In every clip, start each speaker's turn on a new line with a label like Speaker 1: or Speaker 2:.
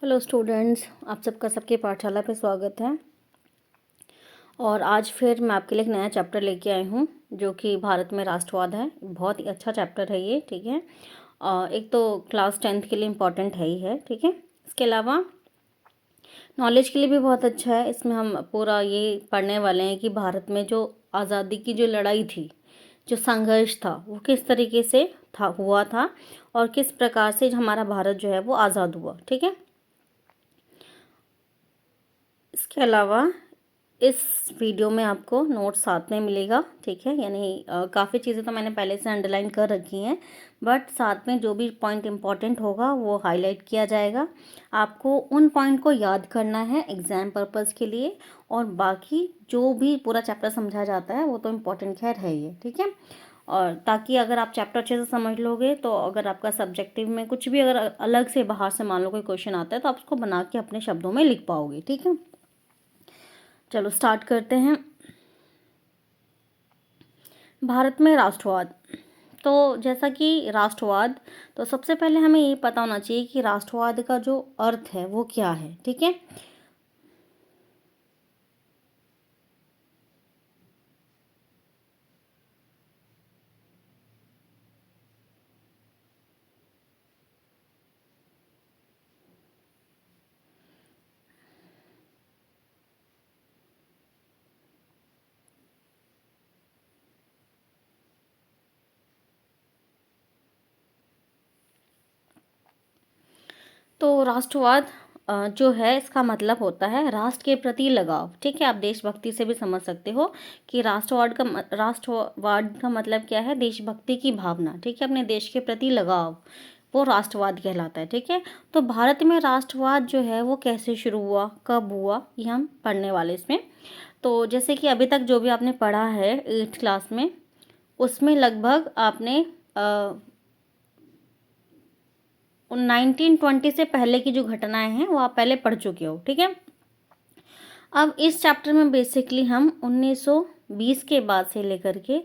Speaker 1: Hello students, आप सबका सबके पाठशाला पे स्वागत है। और आज फिर मैं आपके लिए एक नया चैप्टर लेके आई हूँ जो कि भारत में राष्ट्रवाद है। बहुत ही अच्छा चैप्टर है ये, ठीक है। एक तो क्लास 10th के लिए इम्पोर्टेंट है ही है, ठीक है। इसके अलावा नॉलेज के लिए भी बहुत अच्छा है। इसमें हम पूरा ये पढ़ने वाले हैं कि भारत में जो आज़ादी की जो लड़ाई थी, जो संघर्ष था, वो किस तरीके से हुआ था और किस प्रकार से हमारा भारत जो है वो आज़ाद हुआ, ठीक है। इसके अलावा इस वीडियो में आपको नोट्स साथ में मिलेगा, ठीक है। यानी काफ़ी चीज़ें तो मैंने पहले से अंडरलाइन कर रखी हैं, बट साथ में जो भी पॉइंट इम्पॉर्टेंट होगा वो हाईलाइट किया जाएगा। आपको उन पॉइंट को याद करना है एग्ज़ाम पर्पज़ के लिए, और बाकी जो भी पूरा चैप्टर समझा जाता है वो तो इम्पॉर्टेंट खैर है ये, ठीक है। और ताकि अगर आप चैप्टर अच्छे से समझ लोगे तो अगर आपका सब्जेक्टिव में कुछ भी अगर अलग से बाहर से मान लो कोई क्वेश्चन आता है तो आप उसको बना के अपने शब्दों में लिख पाओगे, ठीक है। चलो स्टार्ट करते हैं। भारत में राष्ट्रवाद। तो जैसा कि राष्ट्रवाद, तो सबसे पहले हमें ये पता होना चाहिए कि राष्ट्रवाद का जो अर्थ है वो क्या है, ठीक है। तो राष्ट्रवाद जो है इसका मतलब होता है राष्ट्र के प्रति लगाव, ठीक है। आप देशभक्ति से भी समझ सकते हो कि राष्ट्रवाद का मतलब क्या है, देशभक्ति की भावना, ठीक है। अपने देश के प्रति लगाव, वो राष्ट्रवाद कहलाता है, ठीक है। तो भारत में राष्ट्रवाद जो है वो कैसे शुरू हुआ, कब हुआ, ये हम पढ़ने वाले इसमें। तो जैसे कि अभी तक जो भी आपने पढ़ा है 8th क्लास में, उसमें लगभग आपने 1920 से पहले की जो घटनाएं हैं वो आप पहले पढ़ चुके हो, ठीक है। अब इस चैप्टर में बेसिकली हम 1920 के बाद से लेकर के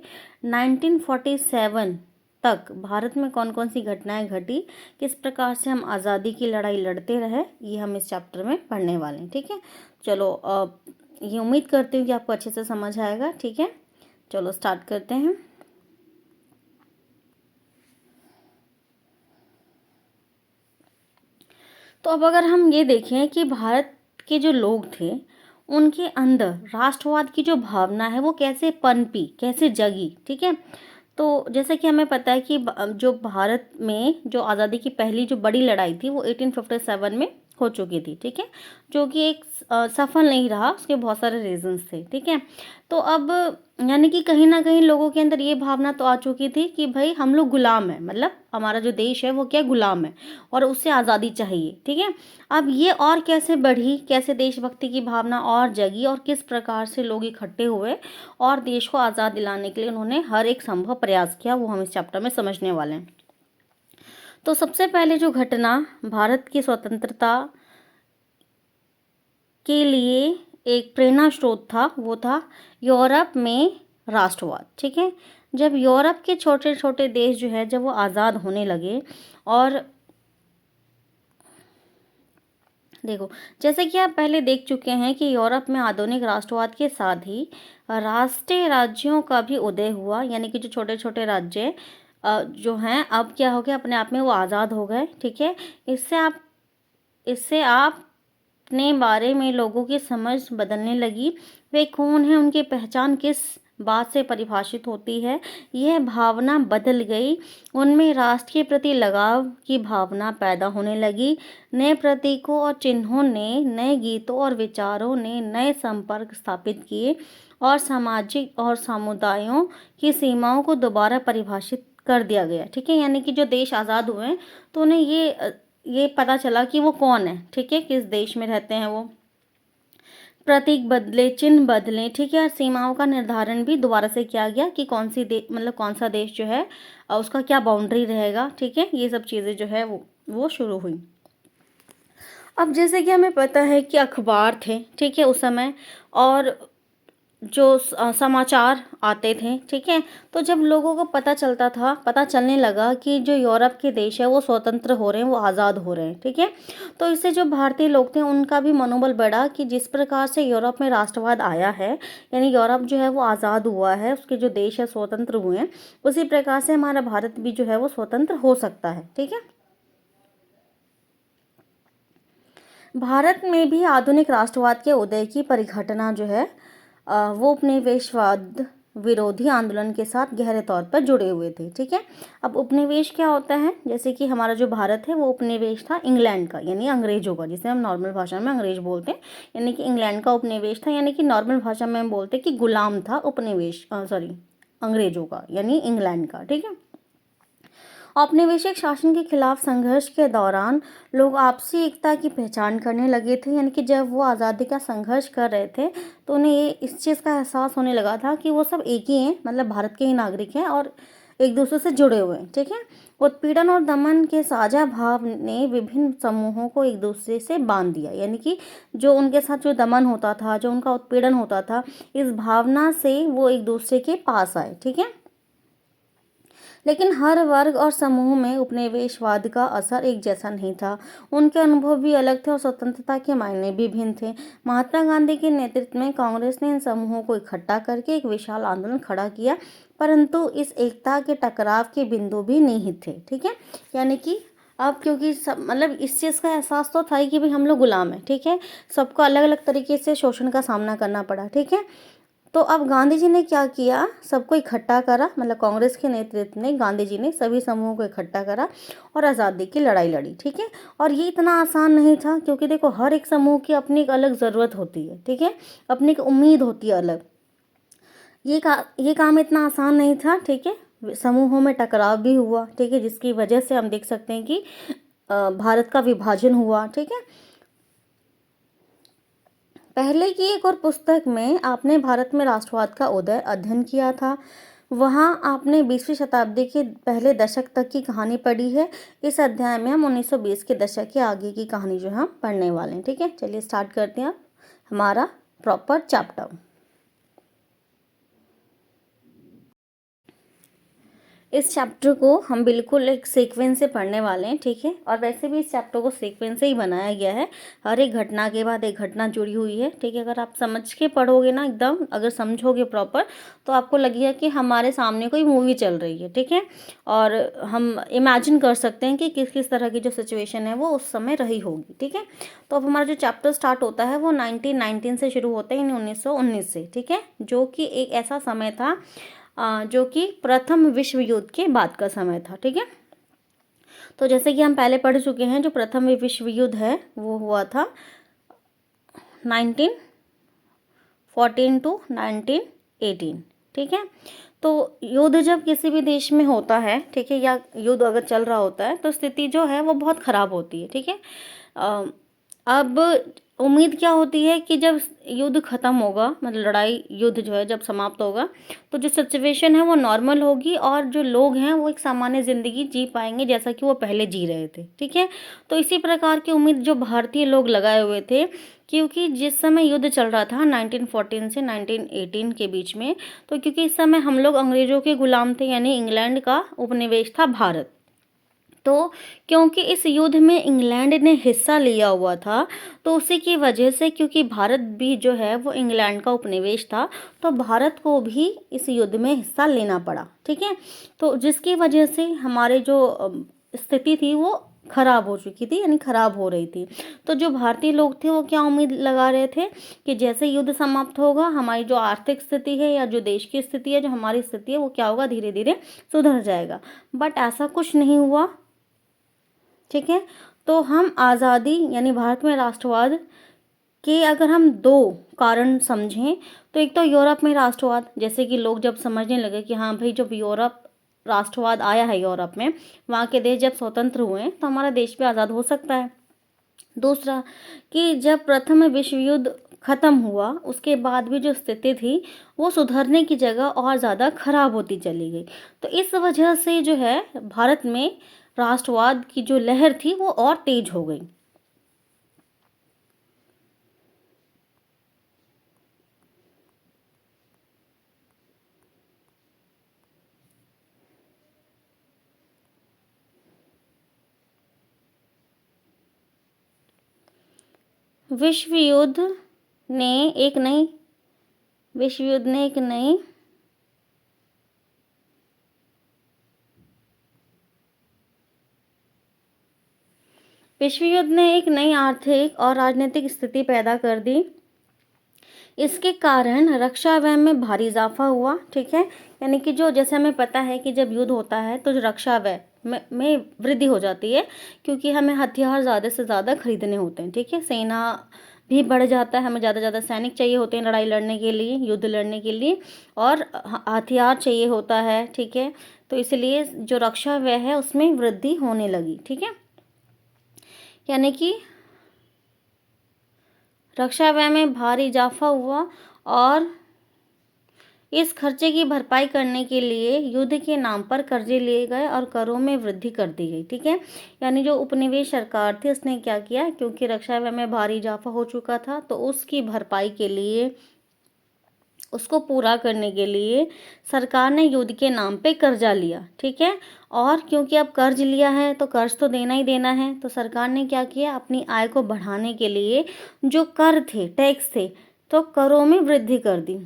Speaker 1: 1947 तक भारत में कौन कौन सी घटनाएं घटी, किस प्रकार से हम आज़ादी की लड़ाई लड़ते रहे, ये हम इस चैप्टर में पढ़ने वाले हैं, ठीक है। चलो ये उम्मीद करती हूँ कि आपको अच्छे से समझ आएगा, ठीक है। चलो स्टार्ट करते हैं। तो अब अगर हम ये देखें कि भारत के जो लोग थे उनके अंदर राष्ट्रवाद की जो भावना है वो कैसे पनपी, कैसे जगी, ठीक है। तो जैसे कि हमें पता है कि जो भारत में जो आज़ादी की पहली जो बड़ी लड़ाई थी वो 1857 में हो चुकी थी, ठीक है। जो कि एक सफल नहीं रहा, उसके बहुत सारे रीजंस थे, ठीक है। तो अब यानी कि कहीं ना कहीं लोगों के अंदर ये भावना तो आ चुकी थी कि भाई हम लोग गुलाम हैं, मतलब हमारा जो देश है वो क्या गुलाम है और उससे आज़ादी चाहिए, ठीक है। अब ये और कैसे बढ़ी, कैसे देशभक्ति की भावना और जगी और किस प्रकार से लोग इकट्ठे हुए और देश को आज़ाद दिलाने के लिए उन्होंने हर एक संभव प्रयास किया, वो हम इस चैप्टर में समझने वाले हैं। तो सबसे पहले जो घटना भारत की स्वतंत्रता के लिए एक प्रेरणा स्रोत था वो था यूरोप में राष्ट्रवाद, ठीक है। जब यूरोप के छोटे छोटे देश जो है जब वो आज़ाद होने लगे, और देखो जैसे कि आप पहले देख चुके हैं कि यूरोप में आधुनिक राष्ट्रवाद के साथ ही राष्ट्रीय राज्यों का भी उदय हुआ, यानी कि जो छोटे छोटे राज्य जो हैं अब क्या हो गया, अपने आप में वो आज़ाद हो गए, ठीक है। इससे आप अपने बारे में लोगों की समझ बदलने लगी। वे कौन है, उनकी पहचान किस बात से परिभाषित होती है, यह भावना बदल गई। उनमें राष्ट्र के प्रति लगाव की भावना पैदा होने लगी। नए प्रतीकों और चिन्हों ने, नए गीतों और विचारों ने नए संपर्क स्थापित किए और सामाजिक और समुदायों की सीमाओं को दोबारा परिभाषित कर दिया गया, ठीक है। यानी कि जो देश आज़ाद हुए हैं तो उन्हें ये पता चला कि वो कौन है, ठीक है, किस देश में रहते हैं वो। प्रतीक बदले, चिन्ह बदले, ठीक है। और सीमाओं का निर्धारण भी दोबारा से किया गया कि कौन सी मतलब कौन सा देश जो है उसका क्या बाउंड्री रहेगा, ठीक है। ये सब चीज़ें जो है वो शुरू हुई। अब जैसे कि हमें पता है कि अखबार थे, ठीक है, उस समय, और समाचार आते थे, ठीक है? तो जब लोगों को पता चलने लगा कि जो यूरोप के देश है वो स्वतंत्र हो रहे हैं, वो आज़ाद हो रहे हैं, ठीक है? तो इससे जो भारतीय लोग थे उनका भी मनोबल बढ़ा कि जिस प्रकार से यूरोप में राष्ट्रवाद आया है, यानी यूरोप जो है वो आज़ाद हुआ है, उसके जो देश है स्वतंत्र हुए हैं, उसी प्रकार से हमारा भारत भी जो है वो स्वतंत्र हो सकता है, ठीक है? भारत में भी आधुनिक राष्ट्रवाद के उदय की परिघटना जो है वो उपनिवेशवाद विरोधी आंदोलन के साथ गहरे तौर पर जुड़े हुए थे, ठीक है? अब उपनिवेश क्या होता है? जैसे कि हमारा जो भारत है वो उपनिवेश था इंग्लैंड का, यानी अंग्रेजों का, जिसे हम नॉर्मल भाषा में अंग्रेज बोलते हैं, यानी कि इंग्लैंड का उपनिवेश था, यानी कि नॉर्मल भाषा में हम बोलते हैं कि गुलाम था उपनिवेश, सॉरी, अंग्रेजों का, यानी इंग्लैंड का, ठीक है? औपनिवेशिक शासन के खिलाफ संघर्ष के दौरान लोग आपसी एकता की पहचान करने लगे थे, यानी कि जब वो आज़ादी का संघर्ष कर रहे थे तो उन्हें ये इस चीज़ का एहसास होने लगा था कि वो सब एक ही हैं, मतलब भारत के ही नागरिक हैं और एक दूसरे से जुड़े हुए हैं, ठीक है? उत्पीड़न और दमन के साझा भाव ने विभिन्न समूहों को एक दूसरे से बांध दिया, यानी कि जो उनके साथ जो दमन होता था, जो उनका उत्पीड़न होता था, इस भावना से वो एक दूसरे के पास आए, ठीक है? लेकिन हर वर्ग और समूह में उपनिवेशवाद का असर एक जैसा नहीं था। उनके अनुभव भी अलग थे और स्वतंत्रता के मायने भी भिन्न थे। महात्मा गांधी के नेतृत्व में कांग्रेस ने इन समूहों को इकट्ठा करके एक विशाल आंदोलन खड़ा किया, परंतु इस एकता के टकराव के बिंदु भी निहित थे, ठीक है? यानी कि अब क्योंकि सब, मतलब इस चीज़ का एहसास तो था ही कि भाई हम लोग गुलाम हैं, ठीक है? सबको अलग अलग तरीके से शोषण का सामना करना पड़ा, ठीक है? तो अब गांधी जी ने क्या किया, सबको इकट्ठा करा, मतलब कांग्रेस के नेतृत्व में गांधी जी ने सभी समूहों को इकट्ठा करा और आज़ादी की लड़ाई लड़ी, ठीक है? और ये इतना आसान नहीं था, क्योंकि देखो हर एक समूह की अपनी एक अलग ज़रूरत होती है, ठीक है? अपनी एक उम्मीद होती है अलग। ये काम इतना आसान नहीं था, ठीक है? समूहों में टकराव भी हुआ, ठीक है, जिसकी वजह से हम देख सकते हैं कि भारत का विभाजन हुआ, ठीक है? पहले की एक और पुस्तक में आपने भारत में राष्ट्रवाद का उदय अध्ययन किया था। वहाँ आपने 20वीं शताब्दी के पहले दशक तक की कहानी पढ़ी है। इस अध्याय में हम 1920 के दशक के आगे की कहानी जो है हम पढ़ने वाले हैं, ठीक है? चलिए स्टार्ट करते हैं हमारा प्रॉपर चैप्टर। इस चैप्टर को हम बिल्कुल एक सीक्वेंस से पढ़ने वाले हैं, ठीक है? और वैसे भी इस चैप्टर को सीक्वेंस से ही बनाया गया है, हर एक घटना के बाद एक घटना जुड़ी हुई है, ठीक है? अगर आप समझ के पढ़ोगे ना, एकदम अगर समझोगे प्रॉपर, तो आपको लगेगा कि हमारे सामने कोई मूवी चल रही है, ठीक है? और हम इमेजिन कर सकते हैं कि किस किस तरह की जो सिचुएशन है वो उस समय रही होगी, ठीक है? तो अब हमारा जो चैप्टर स्टार्ट होता है वो 1919 से शुरू होता है, यानी 1919 से, ठीक है? जो कि एक ऐसा समय था जो कि प्रथम विश्व युद्ध के बाद का समय था, ठीक है? तो जैसे कि हम पहले पढ़ चुके हैं, जो प्रथम विश्व युद्ध है वो हुआ था 1914 टू 1918, ठीक है? तो युद्ध जब किसी भी देश में होता है, ठीक है, या युद्ध अगर चल रहा होता है तो स्थिति जो है वो बहुत ख़राब होती है, ठीक है? अब उम्मीद क्या होती है कि जब युद्ध ख़त्म होगा, मतलब लड़ाई युद्ध जो है जब समाप्त होगा, तो जो सिचुएशन है वो नॉर्मल होगी और जो लोग हैं वो एक सामान्य ज़िंदगी जी पाएंगे जैसा कि वो पहले जी रहे थे, ठीक है? तो इसी प्रकार की उम्मीद जो भारतीय लोग लगाए हुए थे, क्योंकि जिस समय युद्ध चल रहा था 1914 से 1918 के बीच में, तो क्योंकि इस समय हम लोग अंग्रेज़ों के गुलाम थे, यानी इंग्लैंड का उपनिवेश था भारत। तो क्योंकि इस युद्ध में इंग्लैंड ने हिस्सा लिया हुआ था, तो उसी की वजह से, क्योंकि भारत भी जो है वो इंग्लैंड का उपनिवेश था, तो भारत को भी इस युद्ध में हिस्सा लेना पड़ा, ठीक है? तो जिसकी वजह से हमारे जो स्थिति थी वो खराब हो चुकी थी, यानी खराब हो रही थी। तो जो भारतीय लोग थे वो क्या उम्मीद लगा रहे थे कि जैसे युद्ध समाप्त होगा, हमारी जो आर्थिक स्थिति है या जो देश की स्थिति है, जो हमारी स्थिति है, वो क्या होगा, धीरे धीरे सुधर जाएगा। बट ऐसा कुछ नहीं हुआ, ठीक है? तो हम आज़ादी, यानी भारत में राष्ट्रवाद के अगर हम दो कारण समझें, तो एक तो यूरोप में राष्ट्रवाद, जैसे कि लोग जब समझने लगे कि हाँ भाई, जब यूरोप राष्ट्रवाद आया है यूरोप में, वहाँ के देश जब स्वतंत्र हुए हैं, तो हमारा देश भी आज़ाद हो सकता है। दूसरा, कि जब प्रथम विश्व युद्ध ख़त्म हुआ, उसके बाद भी जो स्थिति थी वो सुधरने की जगह और ज़्यादा खराब होती चली गई। तो इस वजह से जो है भारत में राष्ट्रवाद की जो लहर थी वो और तेज हो गई। विश्व युद्ध ने एक नई विश्व युद्ध ने एक नई विश्व युद्ध ने एक नई आर्थिक और राजनीतिक स्थिति पैदा कर दी। इसके कारण रक्षा व्यय में भारी इजाफा हुआ। ठीक है, यानी कि जो जैसे हमें पता है कि जब युद्ध होता है तो जो रक्षा व्यय में वृद्धि हो जाती है, क्योंकि हमें हथियार ज़्यादा से ज़्यादा खरीदने होते हैं। ठीक है, सेना भी बढ़ जाता है, हमें ज़्यादा से ज़्यादा सैनिक चाहिए होते हैं लड़ाई लड़ने के लिए, युद्ध लड़ने के लिए, और हथियार चाहिए होता है। ठीक है, तो इसलिए जो रक्षा व्यय है उसमें वृद्धि होने लगी। ठीक है, यानी कि रक्षा व्यय में भारी इजाफा हुआ और इस खर्चे की भरपाई करने के लिए युद्ध के नाम पर कर्जे लिए गए और करों में वृद्धि कर दी गई। ठीक है, यानी जो उपनिवेश सरकार थी उसने क्या किया, क्योंकि रक्षा व्यय में भारी इजाफा हो चुका था तो उसकी भरपाई के लिए, उसको पूरा करने के लिए सरकार ने युद्ध के नाम पे कर्जा लिया। ठीक है, और क्योंकि अब कर्ज लिया है तो कर्ज तो देना ही देना है, तो सरकार ने क्या किया, अपनी आय को बढ़ाने के लिए जो कर थे, टैक्स थे, तो करों में वृद्धि कर दी।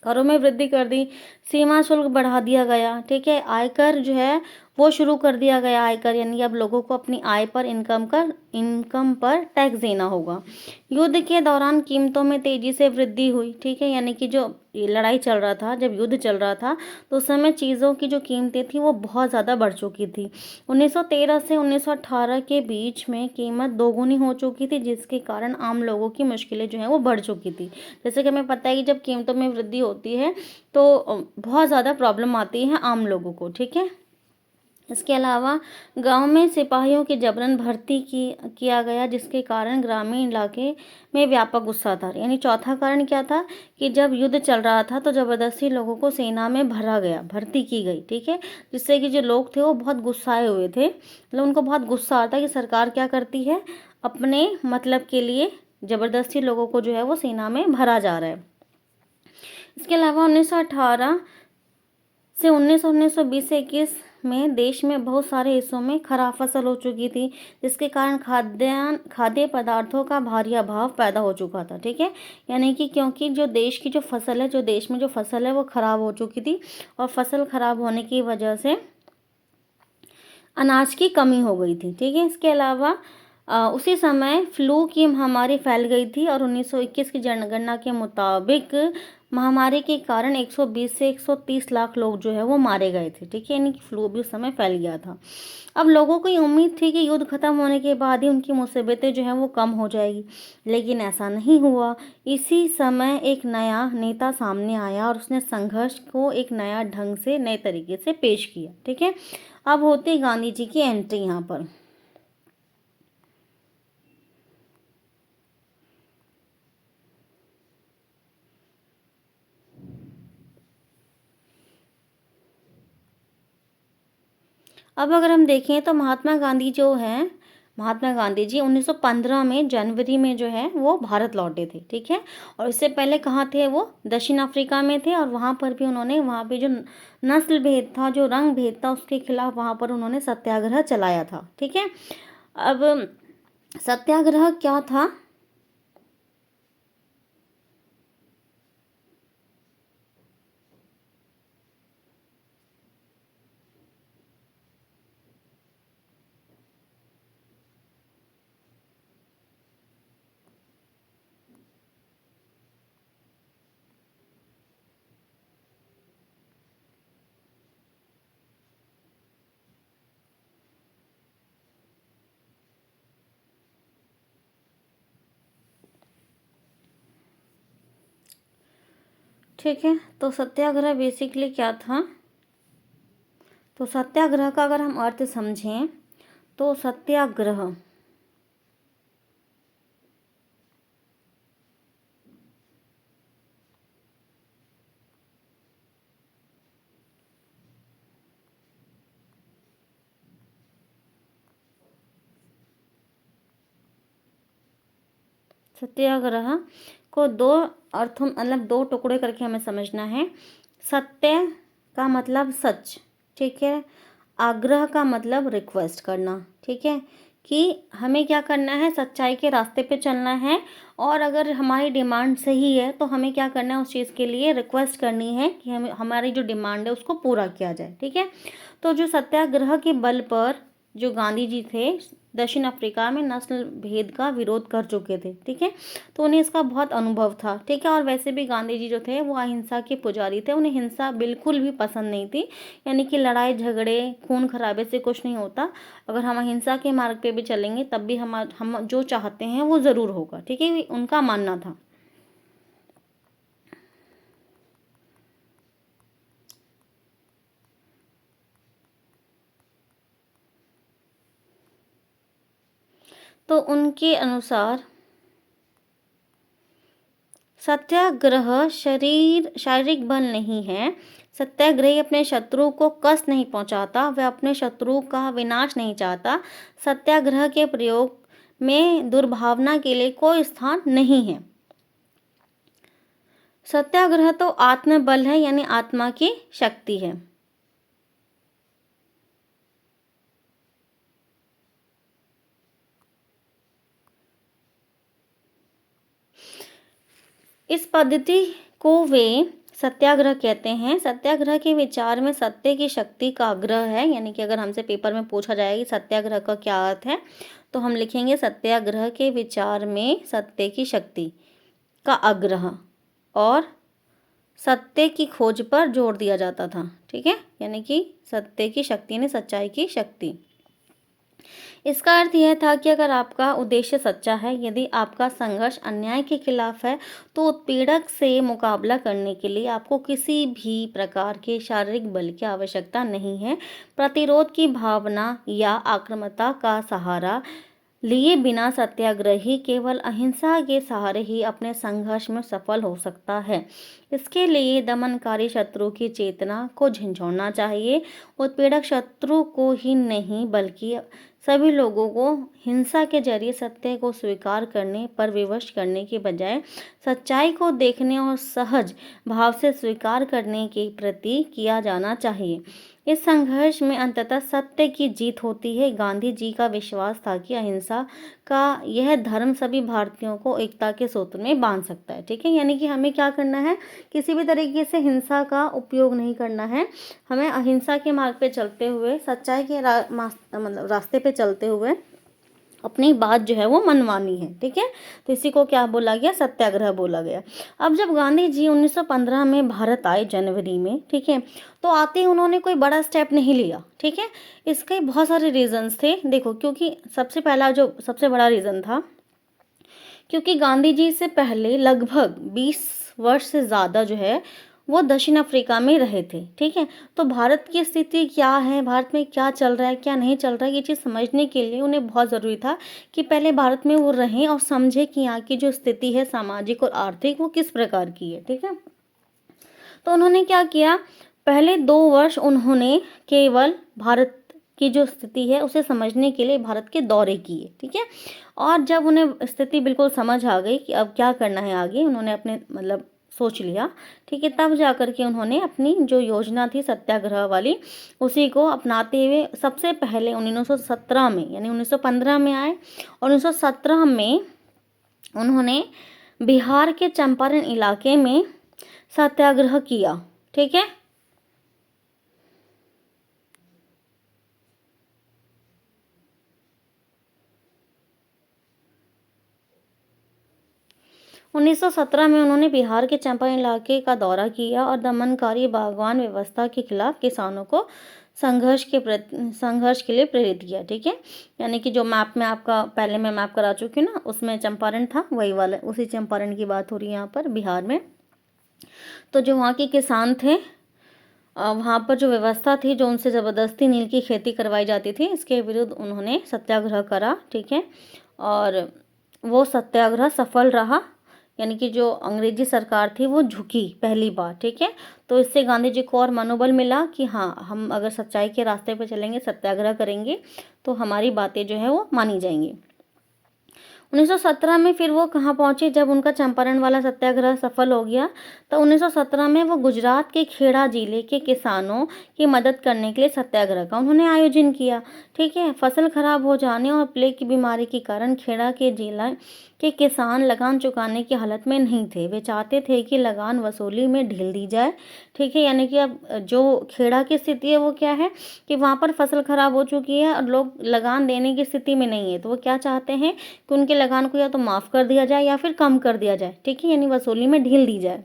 Speaker 1: करों में वृद्धि कर दी, सीमा शुल्क बढ़ा दिया गया। ठीक है, आयकर जो है वो शुरू कर दिया गया। आयकर यानी अब लोगों को अपनी आय पर, इनकम पर टैक्स देना होगा। युद्ध के दौरान कीमतों में तेजी से वृद्धि हुई। ठीक है, यानी कि जो ये लड़ाई चल रहा था, जब युद्ध चल रहा था तो उस समय चीज़ों की जो कीमतें थी वो बहुत ज़्यादा बढ़ चुकी थी। 1913 से 1918 के बीच में कीमत दोगुनी हो चुकी थी, जिसके कारण आम लोगों की मुश्किलें जो हैं वो बढ़ चुकी थी। जैसे कि हमें पता है कि जब कीमतों में वृद्धि होती है तो बहुत ज़्यादा प्रॉब्लम आती है आम लोगों को। ठीक है, इसके अलावा गांव में सिपाहियों की जबरन भर्ती किया गया, जिसके कारण ग्रामीण इलाके में व्यापक गुस्सा था। यानी चौथा कारण क्या था कि जब युद्ध चल रहा था तो ज़बरदस्ती लोगों को सेना में भरा गया, भर्ती की गई। ठीक है, जिससे कि जो लोग थे वो बहुत गुस्साए हुए थे, मतलब उनको बहुत गुस्सा आता कि सरकार क्या करती है, अपने मतलब के लिए ज़बरदस्ती लोगों को जो है वो सेना में भरा जा रहा है। इसके अलावा 1918 से 1920 से 21 में देश में बहुत सारे हिस्सों में खराब फसल हो चुकी थी, जिसके कारण खाद्य पदार्थों का भारी अभाव पैदा हो चुका था। ठीक है, यानी कि क्योंकि जो देश की जो फसल है, जो देश में जो फसल है वो खराब हो चुकी थी, और फसल खराब होने की वजह से अनाज की कमी हो गई थी। ठीक है, इसके अलावा उसी समय फ्लू की महामारी फैल गई थी, और 1921 की जनगणना के मुताबिक महामारी के कारण 120 से 130 लाख लोग जो है वो मारे गए थे। ठीक है, यानी कि फ्लू भी उस समय फैल गया था। अब लोगों को ये उम्मीद थी कि युद्ध खत्म होने के बाद ही उनकी मुसीबतें जो हैं वो कम हो जाएगी, लेकिन ऐसा नहीं हुआ। इसी समय एक नया नेता सामने आया और उसने संघर्ष को एक नया ढंग से, नए तरीके से पेश किया। ठीक है, अब होती गांधी जी की एंट्री यहाँ पर। अब अगर हम देखें तो महात्मा गांधी जो हैं, महात्मा गांधी जी 1915 में जनवरी में जो है वो भारत लौटे थे। ठीक है, और इससे पहले कहाँ थे, वो दक्षिण अफ्रीका में थे, और वहाँ पर भी उन्होंने, वहाँ पे जो नस्ल भेद था, जो रंग भेद था, उसके खिलाफ वहाँ पर उन्होंने सत्याग्रह चलाया था। ठीक है, अब सत्याग्रह क्या था, ठीक है, तो सत्याग्रह बेसिकली क्या था, तो सत्याग्रह का अगर हम अर्थ समझें तो सत्याग्रह सत्याग्रह को दो अर्थों, मतलब दो टुकड़े करके हमें समझना है। सत्य का मतलब सच। ठीक है, आग्रह का मतलब रिक्वेस्ट करना। ठीक है, कि हमें क्या करना है, सच्चाई के रास्ते पे चलना है, और अगर हमारी डिमांड सही है तो हमें क्या करना है, उस चीज़ के लिए रिक्वेस्ट करनी है कि हमें हमारी जो डिमांड है उसको पूरा किया जाए। ठीक है। तो जो सत्याग्रह के बल पर जो गांधी जी थे, दक्षिण अफ्रीका में नस्ल भेद का विरोध कर चुके थे। ठीक है। तो उन्हें इसका बहुत अनुभव था। ठीक है। और वैसे भी गांधी जी जो थे वो अहिंसा के पुजारी थे, उन्हें हिंसा बिल्कुल भी पसंद नहीं थी। यानी कि लड़ाई झगड़े खून खराबे से कुछ नहीं होता। अगर हम अहिंसा के मार्ग पे भी चलेंगे तब भी हम जो चाहते हैं वो ज़रूर होगा। ठीक है। उनका मानना था। तो उनके अनुसार सत्याग्रह शारीरिक बल नहीं है। सत्याग्रही अपने शत्रु को कष्ट नहीं पहुंचाता, वह अपने शत्रु का विनाश नहीं चाहता। सत्याग्रह के प्रयोग में दुर्भावना के लिए कोई स्थान नहीं है। सत्याग्रह तो आत्मबल है, यानी आत्मा की शक्ति है। इस पद्धति को वे सत्याग्रह कहते हैं। सत्याग्रह के विचार में सत्य की शक्ति का आग्रह है। यानी कि अगर हमसे पेपर में पूछा जाए कि सत्याग्रह का क्या अर्थ है, तो हम लिखेंगे सत्याग्रह के विचार में सत्य की शक्ति का आग्रह और सत्य की खोज पर जोर दिया जाता था। ठीक है। यानी कि सत्य की शक्ति यानी सच्चाई की शक्ति। इसका अर्थ यह था कि अगर आपका उद्देश्य सच्चा है, यदि आपका संघर्ष अन्याय के खिलाफ है, तो उत्पीड़क से मुकाबला करने के लिए आपको किसी भी प्रकार के शारीरिक बल की आवश्यकता नहीं है। प्रतिरोध की भावना या आक्रामकता का सहारा लिए बिना सत्याग्रही केवल अहिंसा के सहारे ही अपने संघर्ष में सफल हो सकता है। इसके लिए दमनकारी शत्रु की चेतना को झंझोड़ना चाहिए। उत्पीड़क शत्रु को ही नहीं बल्कि सभी लोगों को हिंसा के जरिए सत्य को स्वीकार करने पर विवश करने के बजाय सच्चाई को देखने और सहज भाव से स्वीकार करने के प्रति किया जाना चाहिए। इस संघर्ष में अंततः सत्य की जीत होती है। गांधी जी का विश्वास था कि अहिंसा का यह धर्म सभी भारतीयों को एकता के सूत्र में बांध सकता है। ठीक है। यानी कि हमें क्या करना है, किसी भी तरीके से हिंसा का उपयोग नहीं करना है। हमें अहिंसा के मार्ग पे चलते हुए, सच्चाई के मतलब रास्ते पे चलते हुए अपनी बात जो है वो मनवानी है। ठीक है। तो इसी को क्या बोला गया, सत्याग्रह बोला गया। अब जब गांधी जी 1915 में भारत आए जनवरी में, ठीक है, तो आते ही उन्होंने कोई बड़ा स्टेप नहीं लिया। ठीक है। इसके बहुत सारे रीजंस थे। देखो, क्योंकि सबसे पहला जो सबसे बड़ा रीज़न था, क्योंकि गांधी जी से पहले लगभग 20 वर्ष से ज़्यादा जो है वो दक्षिण अफ्रीका में रहे थे। ठीक है। तो भारत की स्थिति क्या है, भारत में क्या चल रहा है, क्या नहीं चल रहा है, ये चीज़ समझने के लिए उन्हें बहुत ज़रूरी था कि पहले भारत में वो रहें और समझें कि यहाँ की जो स्थिति है सामाजिक और आर्थिक वो किस प्रकार की है। ठीक है। तो उन्होंने क्या किया, पहले 2 वर्ष उन्होंने केवल भारत की जो स्थिति है उसे समझने के लिए भारत के दौरे किए। ठीक है। और जब उन्हें स्थिति बिल्कुल समझ आ गई कि अब क्या करना है आगे, उन्होंने अपने मतलब सोच लिया। ठीक है। तब जा कर के उन्होंने अपनी जो योजना थी सत्याग्रह वाली, उसी को अपनाते हुए सबसे पहले 1917 में, यानी 1915 में आए और 1917 में उन्होंने बिहार के चंपारण इलाके में सत्याग्रह किया। ठीक है। 1917 में उन्होंने बिहार के चंपारण इलाके का दौरा किया और दमनकारी बागवान व्यवस्था के खिलाफ किसानों को संघर्ष के लिए प्रेरित किया। ठीक है। यानी कि जो मैप में आपका पहले मैं मैप करा चुकी हूँ ना, उसमें चंपारण था, वही वाला उसी चंपारण की बात हो रही है यहाँ पर बिहार में। तो जो वहाँ के किसान थे, वहाँ पर जो व्यवस्था थी, जो उनसे ज़बरदस्ती नील की खेती करवाई जाती थी, इसके विरुद्ध उन्होंने सत्याग्रह करा। ठीक है। और वो सत्याग्रह सफल रहा। यानी कि जो अंग्रेजी सरकार थी वो झुकी पहली बार। ठीक है। तो इससे गांधी जी को और मनोबल मिला कि हाँ, हम अगर सच्चाई के रास्ते पर चलेंगे, सत्याग्रह करेंगे, तो हमारी बातें जो है वो मानी जाएंगी। 1917 में फिर वो कहाँ पहुँचे, जब उनका चंपारण वाला सत्याग्रह सफल हो गया तो 1917 में वो गुजरात के खेड़ा जिले के किसानों की मदद करने के लिए सत्याग्रह का उन्होंने आयोजन किया। ठीक है, फसल खराब हो जाने और प्लेग की बीमारी के कारण खेड़ा के जिला के किसान लगान चुकाने की हालत में नहीं थे। वे चाहते थे कि लगान वसूली में ढील दी जाए। ठीक है, यानी कि अब जो खेड़ा की स्थिति है वो क्या है कि वहाँ पर फसल खराब हो चुकी है और लोग लगान देने की स्थिति में नहीं है, तो वो क्या चाहते हैं कि उनके लगान को या तो माफ़ कर दिया जाए या फिर कम कर दिया जाए। ठीक है, यानी वसूली में ढील दी जाए।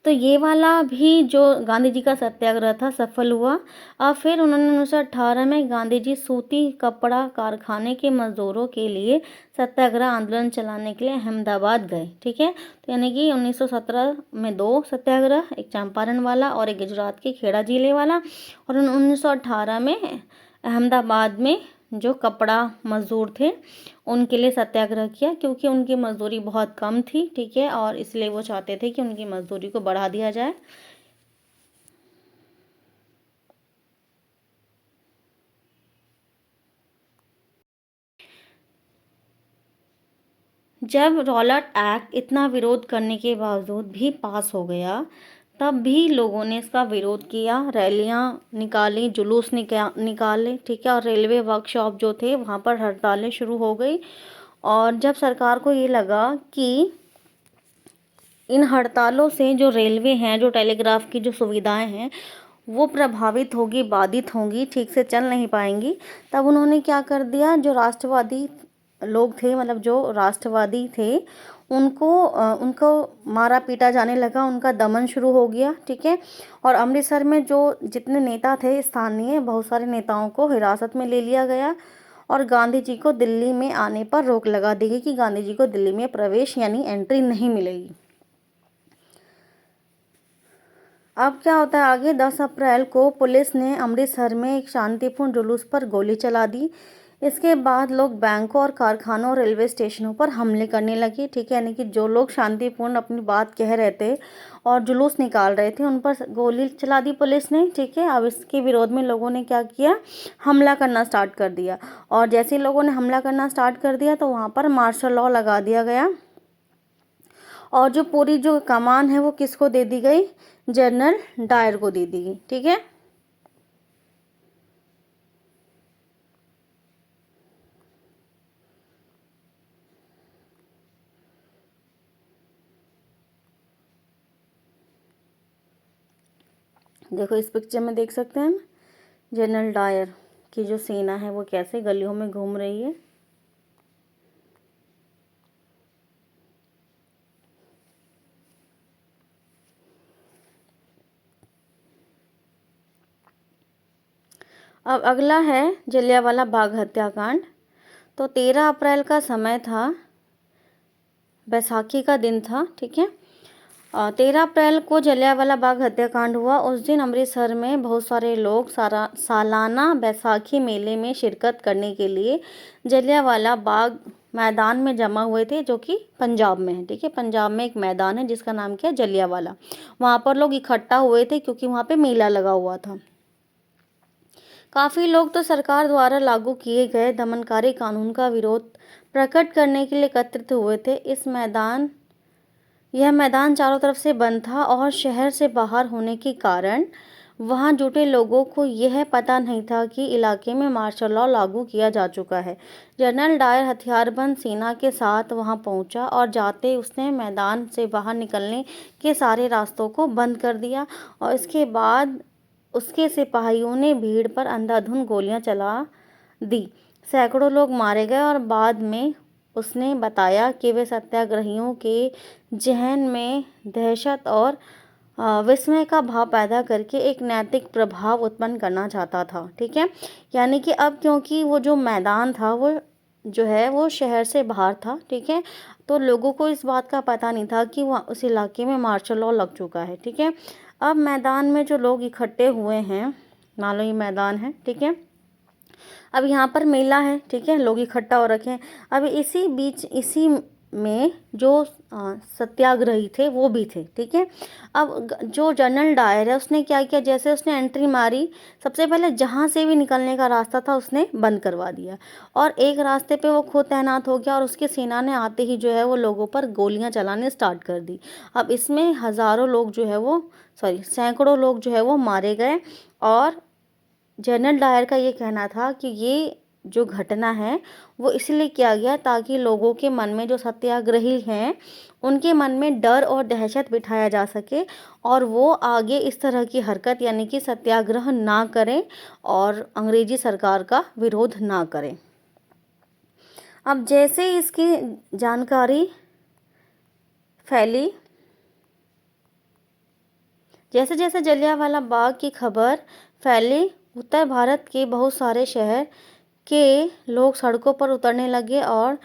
Speaker 1: तो ये वाला भी जो गांधी जी का सत्याग्रह था सफल हुआ। और फिर उन्होंने 1918 में गांधी जी सूती कपड़ा कारखाने के मजदूरों के लिए सत्याग्रह आंदोलन चलाने के लिए अहमदाबाद गए। ठीक है, तो यानी कि 1917 में 2 सत्याग्रह, एक चंपारण वाला और एक गुजरात के खेड़ा जिले वाला, और 1918 में अहमदाबाद में जो कपड़ा मजदूर थे उनके लिए सत्याग्रह किया, क्योंकि उनकी मजदूरी बहुत कम थी। ठीक है, और इसलिए वो चाहते थे कि उनकी मजदूरी को बढ़ा दिया जाए। जब रॉलट एक्ट इतना विरोध करने के बावजूद भी पास हो गया, तब भी लोगों ने इसका विरोध किया, रैलियां निकाली, जुलूस निकाले। ठीक है, और रेलवे वर्कशॉप जो थे वहाँ पर हड़तालें शुरू हो गई। और जब सरकार को ये लगा कि इन हड़तालों से जो रेलवे हैं, जो टेलीग्राफ की जो सुविधाएं हैं वो प्रभावित होगी, बाधित होंगी, ठीक से चल नहीं पाएंगी, तब उन्होंने क्या कर दिया, जो राष्ट्रवादी लोग थे, मतलब जो राष्ट्रवादी थे, उनको मारा पीटा जाने लगा, उनका दमन शुरू हो गया। ठीक है, और अमृतसर में जो जितने नेता थे स्थानीय, बहुत सारे नेताओं को हिरासत में ले लिया गया और गांधी जी को दिल्ली में आने पर रोक लगा दी गई कि गांधी जी को दिल्ली में प्रवेश यानी एंट्री नहीं मिलेगी। अब क्या होता है आगे, 10 अप्रैल को पुलिस ने अमृतसर में एक शांतिपूर्ण जुलूस पर गोली चला दी। इसके बाद लोग बैंकों और कारखानों और रेलवे स्टेशनों पर हमले करने लगे। ठीक है, यानी कि जो लोग शांतिपूर्ण अपनी बात कह रहे थे और जुलूस निकाल रहे थे उन पर गोली चला दी पुलिस ने। ठीक है, अब इसके विरोध में लोगों ने क्या किया, हमला करना स्टार्ट कर दिया। और जैसे ही लोगों ने हमला करना स्टार्ट कर दिया तो वहाँ पर मार्शल लॉ लगा दिया गया और जो पूरी जो कमान है वो किसको दे दी गई, जनरल डायर को दे दी गई। ठीक है, देखो इस पिक्चर में देख सकते हैं हम जनरल डायर की जो सेना है वो कैसे गलियों में घूम रही है। अब अगला है जलियांवाला बाग हत्याकांड। तो 13 अप्रैल का समय था, बैसाखी का दिन था। ठीक है, 13 अप्रैल को जलियांवाला बाग हत्याकांड हुआ। उस दिन अमृतसर में बहुत सारे लोग सालाना बैसाखी मेले में शिरकत करने के लिए जलियांवाला बाग मैदान में जमा हुए थे, जो कि पंजाब में है। ठीक है, पंजाब में एक मैदान है जिसका नाम क्या है, जलियांवाला। वहाँ पर लोग इकट्ठा हुए थे क्योंकि वहाँ पे मेला लगा हुआ था। काफ़ी लोग तो सरकार द्वारा लागू किए गए दमनकारी कानून का विरोध प्रकट करने के लिए एकत्रित हुए थे। यह मैदान चारों तरफ से बंद था और शहर से बाहर होने के कारण वहां जुटे लोगों को यह पता नहीं था कि इलाके में मार्शल लॉ लागू किया जा चुका है। जनरल डायर हथियारबंद सेना के साथ वहां पहुंचा और जाते उसने मैदान से बाहर निकलने के सारे रास्तों को बंद कर दिया और इसके बाद उसके सिपाहियों ने भीड़ पर अंधाधुंध गोलियां चला दी। सैकड़ों लोग मारे गए और बाद में उसने बताया कि वे सत्याग्रहियों के जहन में दहशत और विस्मय का भाव पैदा करके एक नैतिक प्रभाव उत्पन्न करना चाहता था। ठीक है, यानी कि अब क्योंकि वो जो मैदान था वो जो है वो शहर से बाहर था। ठीक है, तो लोगों को इस बात का पता नहीं था कि वहाँ उस इलाके में मार्शल लॉ लग चुका है। ठीक है, अब मैदान में जो लोग इकट्ठे हुए हैं, मान लो ये मैदान है। ठीक है, अब यहाँ पर मेला है। ठीक है, लोग इकट्ठा हो रखे हैं। अब इसी बीच इसी में जो सत्याग्रही थे वो भी थे, ठीक है। अब जो जनरल डायर है उसने क्या किया, जैसे उसने एंट्री मारी, सबसे पहले जहाँ से भी निकलने का रास्ता था उसने बंद करवा दिया, और एक रास्ते पे वो खुद तैनात हो गया, और उसकी सेना ने आते ही जो है वो लोगों पर गोलियां चलाने स्टार्ट कर दी। अब इसमें हज़ारों लोग जो है वो सैकड़ों लोग जो है वो मारे गए। और जनरल डायर का ये कहना था कि ये जो घटना है वो इसलिए किया गया ताकि लोगों के मन में, जो सत्याग्रही हैं उनके मन में डर और दहशत बिठाया जा सके, और वो आगे इस तरह की हरकत यानी कि सत्याग्रह ना करें और अंग्रेजी सरकार का विरोध ना करें। अब जैसे इसकी जानकारी फैली, जैसे जैसे जलियांवाला बाग की खबर फैली, उत्तर भारत के बहुत सारे शहर के लोग सड़कों पर उतरने लगे और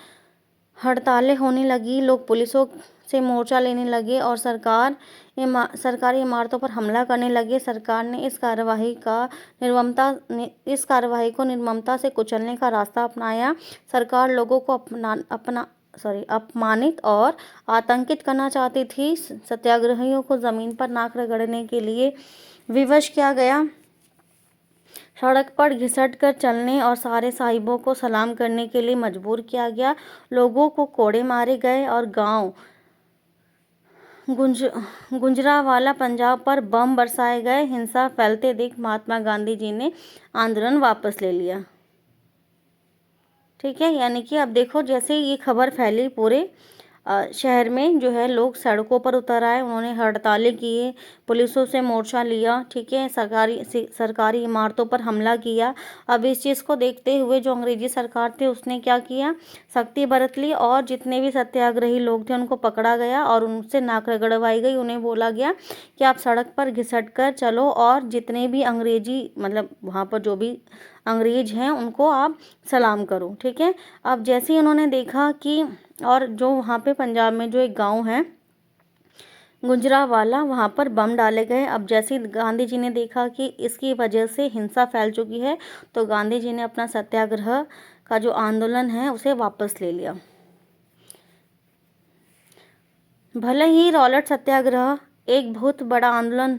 Speaker 1: हड़तालें होने लगी। लोग पुलिसों से मोर्चा लेने लगे और सरकारी इमारतों पर हमला करने लगे। सरकार ने इस कार्रवाई को निर्ममता से कुचलने का रास्ता अपनाया। सरकार लोगों को अपमानित और आतंकित करना चाहती थी। सत्याग्रहियों को ज़मीन पर नाक रगड़ने के लिए विवश किया गया, सड़क पर घिसट कर चलने और सारे साहिबों को सलाम करने के लिए मजबूर किया गया। लोगों को कोड़े मारे गए और गांव गुजरांवाला पंजाब पर बम बरसाए गए। हिंसा फैलते देख महात्मा गांधी जी ने आंदोलन वापस ले लिया, ठीक है। यानी कि अब देखो, जैसे ये खबर फैली पूरे शहर में जो है लोग सड़कों पर उतर आए, उन्होंने हड़तालें किए, पुलिसों से मोर्चा लिया, ठीक है, सरकारी इमारतों पर हमला किया। अब इस चीज़ को देखते हुए जो अंग्रेजी सरकार थी उसने क्या किया, सख्ती बरत ली, और जितने भी सत्याग्रही लोग थे उनको पकड़ा गया और उनसे नाक रगड़वाई गई। उन्हें बोला गया कि आप सड़क पर घिसट कर चलो, और जितने भी अंग्रेजी मतलब वहाँ पर जो भी अंग्रेज हैं उनको आप सलाम करो, ठीक है। अब जैसे ही उन्होंने देखा कि, और जो वहाँ पे पंजाब में जो एक गांव है गुजरांवाला, वहाँ पर बम डाले गए। अब जैसे ही गांधी जी ने देखा कि इसकी वजह से हिंसा फैल चुकी है, तो गांधी जी ने अपना सत्याग्रह का जो आंदोलन है उसे वापस ले लिया। भले ही रॉलेट सत्याग्रह एक बहुत बड़ा आंदोलन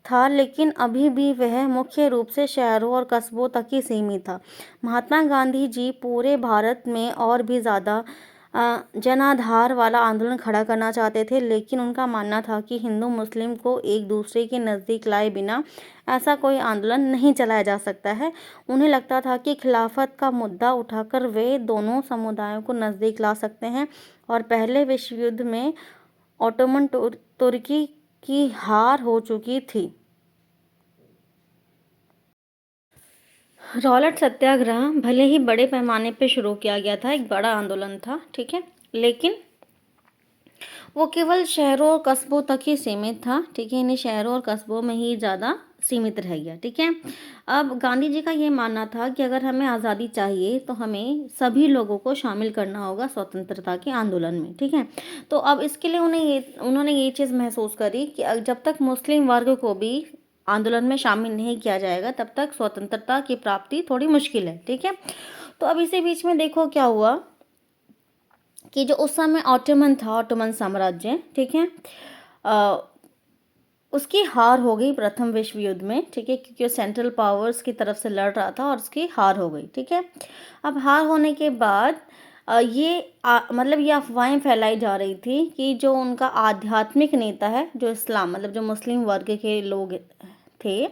Speaker 1: था, लेकिन अभी भी वह मुख्य रूप से शहरों और कस्बों तक ही सीमित था। महात्मा गांधी जी पूरे भारत में और भी ज़्यादा जनाधार वाला आंदोलन खड़ा करना चाहते थे, लेकिन उनका मानना था कि हिंदू मुस्लिम को एक दूसरे के नज़दीक लाए बिना ऐसा कोई आंदोलन नहीं चलाया जा सकता है। उन्हें लगता था कि खिलाफत का मुद्दा उठाकर वे दोनों समुदायों को नज़दीक ला सकते हैं, और पहले विश्व युद्ध में ओटोमन तुर्की की हार हो चुकी थी। रॉलेट सत्याग्रह भले ही बड़े पैमाने पे शुरू किया गया था, एक बड़ा आंदोलन था, ठीक है, लेकिन वो केवल शहरों और कस्बों तक ही सीमित था, ठीक है, इन्हीं शहरों और कस्बों में ही ज़्यादा सीमित रह गया, ठीक है। अब गांधी जी का ये मानना था कि अगर हमें आज़ादी चाहिए तो हमें सभी लोगों को शामिल करना होगा स्वतंत्रता के आंदोलन में, ठीक है। तो अब इसके लिए उन्होंने ये चीज़ महसूस करी कि जब तक मुस्लिम वर्ग को भी आंदोलन में शामिल नहीं किया जाएगा तब तक स्वतंत्रता की प्राप्ति थोड़ी मुश्किल है, ठीक है। तो अब इसी बीच में देखो क्या हुआ कि जो उस समय ऑटोमन साम्राज्य, ठीक है, उसकी हार हो गई प्रथम विश्व युद्ध में, ठीक है, क्योंकि वो सेंट्रल पावर्स की तरफ से लड़ रहा था और उसकी हार हो गई, ठीक है। अब हार होने के बाद मतलब ये अफवाहें फैलाई जा रही थी कि जो उनका आध्यात्मिक नेता है, जो इस्लाम मतलब जो मुस्लिम वर्ग के लोग थे,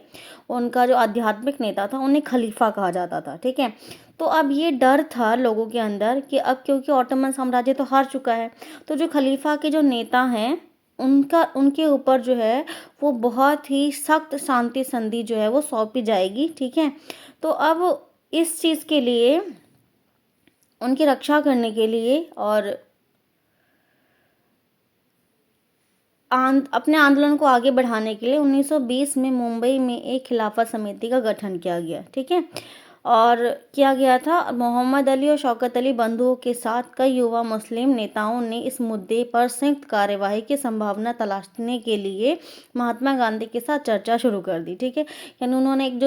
Speaker 1: उनका जो आध्यात्मिक नेता था उन्हें खलीफा कहा जाता था, ठीक है। तो अब ये डर था लोगों के अंदर कि अब क्योंकि ऑटोमन साम्राज्य तो हार चुका है, तो जो खलीफा के जो नेता हैं उनके ऊपर जो है वो बहुत ही सख्त शांति संधि जो है वो सौंपी जाएगी, ठीक है। तो अब इस चीज़ के लिए, उनकी रक्षा करने के लिए और अपने आंदोलन को आगे बढ़ाने के लिए 1920 में मुंबई में एक खिलाफत समिति का गठन किया गया, ठीक है, और किया गया था। मोहम्मद अली और शौकत अली बंधुओं के साथ कई युवा मुस्लिम नेताओं ने इस मुद्दे पर संयुक्त कार्यवाही की संभावना तलाशने के लिए महात्मा गांधी के साथ चर्चा शुरू कर दी, ठीक है। यानी उन्होंने एक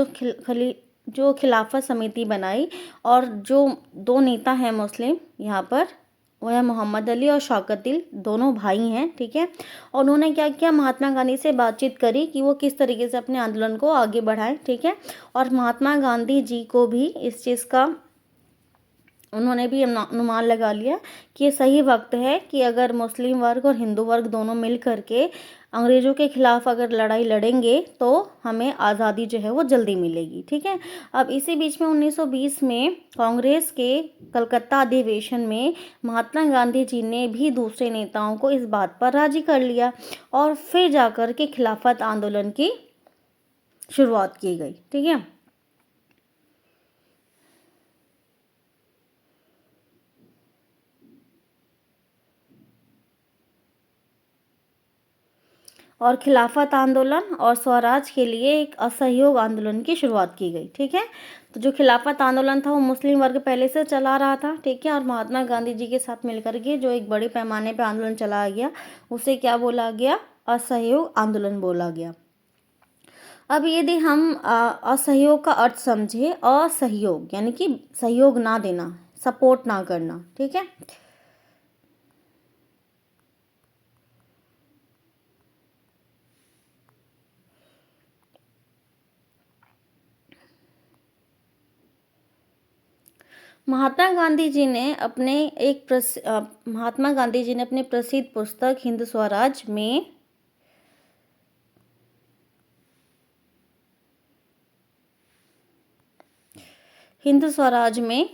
Speaker 1: जो खिलाफत समिति बनाई, और जो दो नेता हैं मुस्लिम यहाँ पर वह मोहम्मद अली और शौकत अली दोनों भाई हैं, ठीक है। और उन्होंने क्या किया, महात्मा गांधी से बातचीत करी कि वो किस तरीके से अपने आंदोलन को आगे बढ़ाएं, ठीक है। और महात्मा गांधी जी को भी इस चीज़ का उन्होंने भी अनुमान लगा लिया कि ये सही वक्त है कि अगर मुस्लिम वर्ग और हिंदू वर्ग दोनों मिल करके अंग्रेज़ों के खिलाफ अगर लड़ाई लड़ेंगे तो हमें आज़ादी जो है वो जल्दी मिलेगी, ठीक है। अब इसी बीच में 1920 में कांग्रेस के कलकत्ता अधिवेशन में महात्मा गांधी जी ने भी दूसरे नेताओं को इस बात पर राजी कर लिया और फिर जाकर के खिलाफत आंदोलन की शुरुआत की गई, ठीक है। और खिलाफत आंदोलन और स्वराज के लिए एक असहयोग आंदोलन की शुरुआत की गई, ठीक है। तो जो खिलाफत आंदोलन था वो मुस्लिम वर्ग पहले से चला रहा था, ठीक है। और महात्मा गांधी जी के साथ मिलकर के जो एक बड़े पैमाने पे आंदोलन चलाया गया उसे क्या बोला गया, असहयोग आंदोलन बोला गया। अब यदि हम असहयोग का अर्थ समझे, असहयोग यानी कि सहयोग ना देना, सपोर्ट ना करना, ठीक है। महात्मा गांधी जी ने अपने प्रसिद्ध पुस्तक हिंद स्वराज में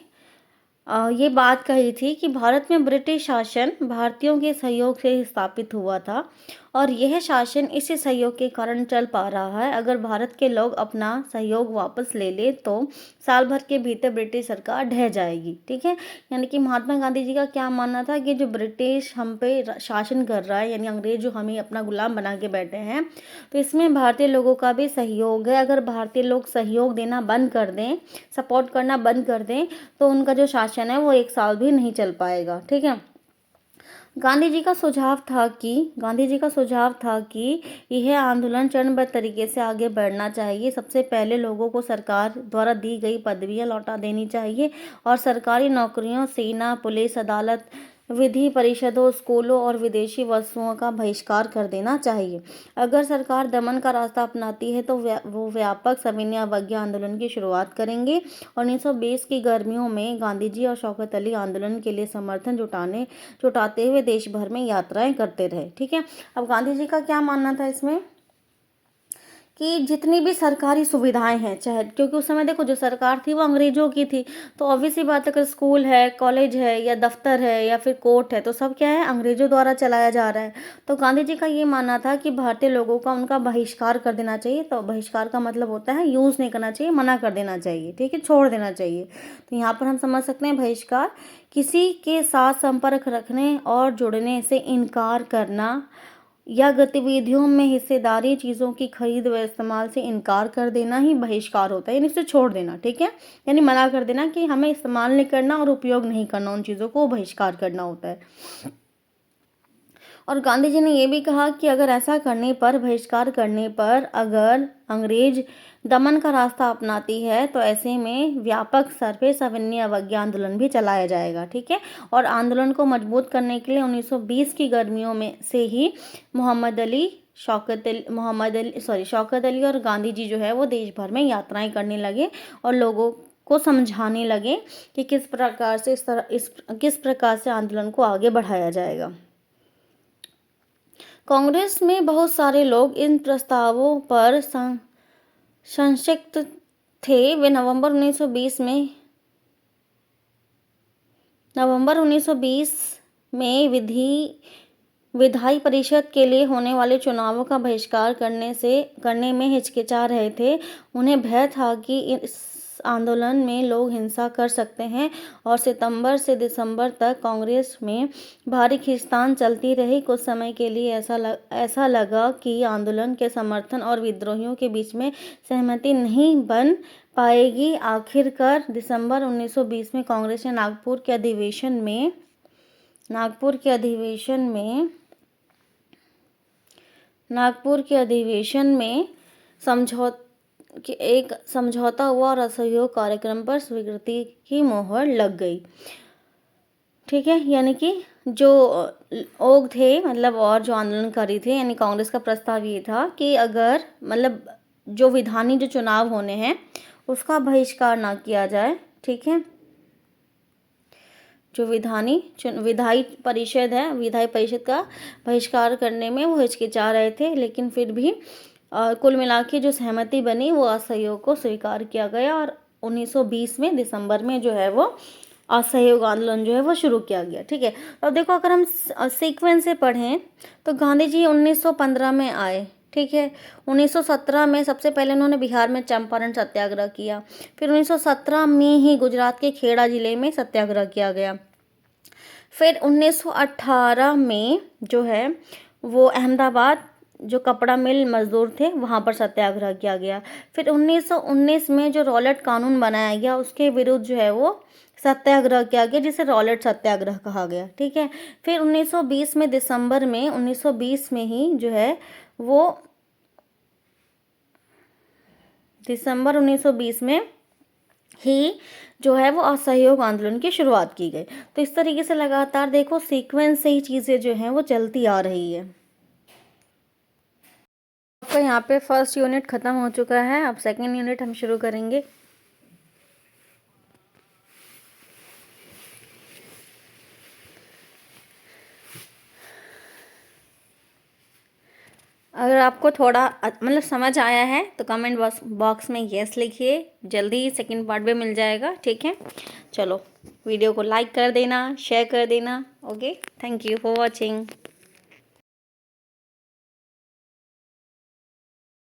Speaker 1: ये बात कही थी कि भारत में ब्रिटिश शासन भारतीयों के सहयोग से ही स्थापित हुआ था और यह शासन इसी सहयोग के कारण चल पा रहा है। अगर भारत के लोग अपना सहयोग वापस ले ले तो साल भर के भीतर ब्रिटिश सरकार ढह जाएगी, ठीक है। यानी कि महात्मा गांधी जी का क्या मानना था कि जो ब्रिटिश हम पे शासन कर रहा है, यानी अंग्रेज जो हमें अपना गुलाम बना के बैठे हैं, तो इसमें भारतीय लोगों का भी सहयोग है। अगर भारतीय लोग सहयोग देना बंद कर दें, सपोर्ट करना बंद कर दें, तो उनका जो शासन है वो एक साल भी नहीं चल पाएगा, ठीक है। गांधी जी का सुझाव था कि यह आंदोलन चरणबद्ध तरीके से आगे बढ़ना चाहिए। सबसे पहले लोगों को सरकार द्वारा दी गई पदवियां लौटा देनी चाहिए और सरकारी नौकरियों, सेना, पुलिस, अदालत, विधि परिषदों, स्कूलों और विदेशी वस्तुओं का बहिष्कार कर देना चाहिए। अगर सरकार दमन का रास्ता अपनाती है तो वो व्यापक सविनय अवज्ञा आंदोलन की शुरुआत करेंगे। और 1920 की गर्मियों में गांधी जी और शौकत अली आंदोलन के लिए समर्थन जुटाते हुए देश भर में यात्राएं करते रहे, ठीक है। अब गांधी जी का क्या मानना था इसमें कि जितनी भी सरकारी सुविधाएं हैं, चाहे क्योंकि उस समय देखो जो सरकार थी वो अंग्रेजों की थी, तो ऑब्वियस सी बात है अगर स्कूल है, कॉलेज है या दफ्तर है या फिर कोर्ट है तो सब क्या है, अंग्रेजों द्वारा चलाया जा रहा है। तो गांधी जी का ये मानना था कि भारतीय लोगों का उनका बहिष्कार कर देना चाहिए। तो बहिष्कार का मतलब होता है यूज़ नहीं करना चाहिए, मना कर देना चाहिए, ठीक है, छोड़ देना चाहिए। तो यहाँ पर हम समझ सकते हैं बहिष्कार किसी के साथ संपर्क रखने और जुड़ने से इनकार करना या गतिविधियों में हिस्सेदारी, चीज़ों की खरीद व इस्तेमाल से इनकार कर देना ही बहिष्कार होता है, यानी इसे छोड़ देना, ठीक है। यानी मना कर देना कि हमें इस्तेमाल नहीं करना और उपयोग नहीं करना उन चीज़ों को, बहिष्कार करना होता है। और गांधी जी ने ये भी कहा कि अगर ऐसा करने पर, बहिष्कार करने पर अगर अंग्रेज दमन का रास्ता अपनाती है तो ऐसे में व्यापक स्तर पे सविनय अवज्ञा आंदोलन भी चलाया जाएगा, ठीक है। और आंदोलन को मजबूत करने के लिए 1920 की गर्मियों में से ही शौकत अली और गांधी जी जो है वो देश भर में यात्राएं करने लगे और लोगों को समझाने लगे कि किस प्रकार से आंदोलन को आगे बढ़ाया जाएगा। कांग्रेस में बहुत सारे लोग इन प्रस्तावों पर संक्षिप्त थे। वे नवंबर 1920 में विधायी परिषद के लिए होने वाले चुनावों का बहिष्कार करने में हिचकिचा रहे थे। उन्हें भय था कि इस आंदोलन में लोग हिंसा कर सकते हैं और सितंबर से दिसंबर तक कांग्रेस में भारी खींचतान चलती रही। कुछ समय के लिए ऐसा लगा कि आंदोलन के समर्थन और विद्रोहियों के बीच में सहमति नहीं बन पाएगी। आखिरकार दिसंबर 1920 में कांग्रेस ने नागपुर के अधिवेशन में एक समझौता हुआ और असहयोग कार्यक्रम पर स्वीकृति की मोहर लग गई। ठीक है, यानी कि जो लोग थे मतलब और जो आंदोलनकारी थे, यानी कांग्रेस का प्रस्ताव ये था कि अगर मतलब जो विधानी जो चुनाव होने हैं उसका बहिष्कार ना किया जाए, ठीक है। जो विधायी परिषद है, विधायी परिषद का बहिष्कार करने में वो हिचकिचा रहे थे, लेकिन फिर भी कुल मिला के जो सहमति बनी वो असहयोग को स्वीकार किया गया और 1920 में दिसंबर में जो है वो असहयोग आंदोलन जो है वो शुरू किया गया, ठीक है। अब देखो अगर हम सीक्वेंस से पढ़ें तो गांधी जी 1915 में आए, ठीक है। 1917 में सबसे पहले उन्होंने बिहार में चंपारण सत्याग्रह किया, फिर 1917 में ही गुजरात के खेड़ा जिले में सत्याग्रह किया गया, फिर 1918 में जो है वो अहमदाबाद जो कपड़ा मिल मजदूर थे वहाँ पर सत्याग्रह किया गया, फिर 1919 में जो रॉलेट कानून बनाया गया उसके विरुद्ध जो है वो सत्याग्रह किया गया जिसे रॉलेट सत्याग्रह कहा गया, ठीक है। फिर 1920 में दिसंबर में 1920 में ही जो है वो दिसंबर 1920 में ही जो है वो असहयोग आंदोलन की शुरुआत की गई। तो इस तरीके से लगातार देखो सीक्वेंस से ही चीज़ें जो हैं वो चलती आ रही है। आपका यहाँ पे फर्स्ट यूनिट ख़त्म हो चुका है, अब सेकंड यूनिट हम शुरू करेंगे। अगर आपको थोड़ा मतलब समझ आया है तो कमेंट बॉक्स में यस लिखिए, जल्दी ही सेकंड पार्ट भी मिल जाएगा, ठीक है। चलो वीडियो को लाइक कर देना, शेयर कर देना। Okay, thank you for watching.